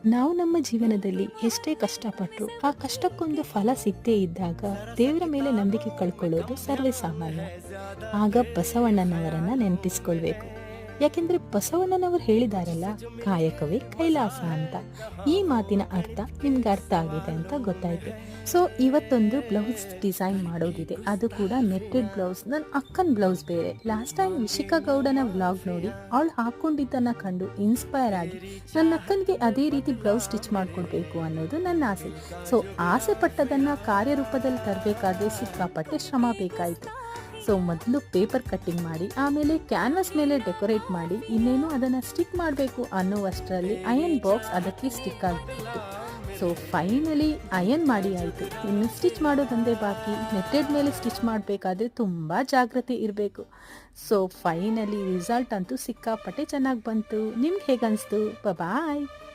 ನಾವು ನಮ್ಮ ಜೀವನದಲ್ಲಿ ಎಷ್ಟೇ ಕಷ್ಟಪಟ್ಟರು ಆ ಕಷ್ಟಕ್ಕೊಂದು ಫಲ ಸಿಗದೇ ಇದ್ದಾಗ ದೇವರ ಮೇಲೆ ನಂಬಿಕೆ ಕಳ್ಕೊಳ್ಳೋದು ಸರ್ವೇ ಸಾಮಾನ್ಯ. ಆಗ ಬಸವಣ್ಣನವರನ್ನ ನೆನಪಿಸ್ಕೊಳ್ಬೇಕು. ಯಾಕೆಂದ್ರೆ ಬಸವಣ್ಣನವರು ಹೇಳಿದಾರಲ್ಲ, ಕಾಯಕವೇ ಕೈಲಾಸ ಅಂತ. ಈ ಮಾತಿನ ಅರ್ಥ ನಿಮ್ಗೆ ಅರ್ಥ ಆಗಿದೆ ಅಂತ ಗೊತ್ತಾಯ್ತು. ಸೊ ಇವತ್ತೊಂದು ಬ್ಲೌಸ್ ಡಿಸೈನ್ ಮಾಡೋದಿದೆ, ಅದು ಕೂಡ ನೆಟ್ಟೆಡ್ ಬ್ಲೌಸ್. ನನ್ನ ಅಕ್ಕನ ಬ್ಲೌಸ್ ಬೇರೆ. ಲಾಸ್ಟ್ ಟೈಮ್ ವಿಶಿಕಾ ಗೌಡನ ವ್ಲಾಗ್ ನೋಡಿ ಅವಳು ಹಾಕೊಂಡಿದ್ದನ್ನ ಕಂಡು ಇನ್ಸ್ಪೈರ್ ಆಗಿ ನನ್ನ ಅಕ್ಕನಿಗೆ ಅದೇ ರೀತಿ ಬ್ಲೌಸ್ ಸ್ಟಿಚ್ ಮಾಡ್ಕೊಡ್ಬೇಕು ಅನ್ನೋದು ನನ್ನ ಆಸೆ. ಸೊ ಆಸೆ ಪಟ್ಟದನ್ನ ಕಾರ್ಯರೂಪದಲ್ಲಿ ತರಬೇಕಾದ್ರೆ ಸಿಕ್ಕಾಪಟ್ಟೆ ಶ್ರಮ ಬೇಕಾಯಿತು. ಸೊ ಮೊದಲು ಪೇಪರ್ ಕಟ್ಟಿಂಗ್ ಮಾಡಿ, ಆಮೇಲೆ ಕ್ಯಾನ್ವಸ್ ಮೇಲೆ ಡೆಕೋರೇಟ್ ಮಾಡಿ, ಇನ್ನೇನು ಅದನ್ನು ಸ್ಟಿಕ್ ಮಾಡಬೇಕು ಅನ್ನುವಷ್ಟರಲ್ಲಿ ಅಯನ್ ಬಾಕ್ಸ್ ಅದಕ್ಕೆ ಸ್ಟಿಕ್ ಆಗಿತ್ತು. ಸೊ ಫೈನಲಿ ಅಯನ್ ಮಾಡಿ ಆಯಿತು. ಇನ್ನು ಸ್ಟಿಚ್ ಮಾಡೋದಂದೇ ಬಾಕಿ. ನೆಟ್ಟೆಡ್ ಮೇಲೆ ಸ್ಟಿಚ್ ಮಾಡಬೇಕಾದ್ರೆ ತುಂಬ ಜಾಗ್ರತೆ ಇರಬೇಕು. ಸೊ ಫೈನಲಿ ರಿಸಲ್ಟ್ ಅಂತೂ ಸಿಕ್ಕಾಪಟ್ಟೆ ಚೆನ್ನಾಗಿ ಬಂತು. ನಿಮ್ಗೆ ಹೇಗನ್ನಿಸ್ತು? ಬಾಯ್.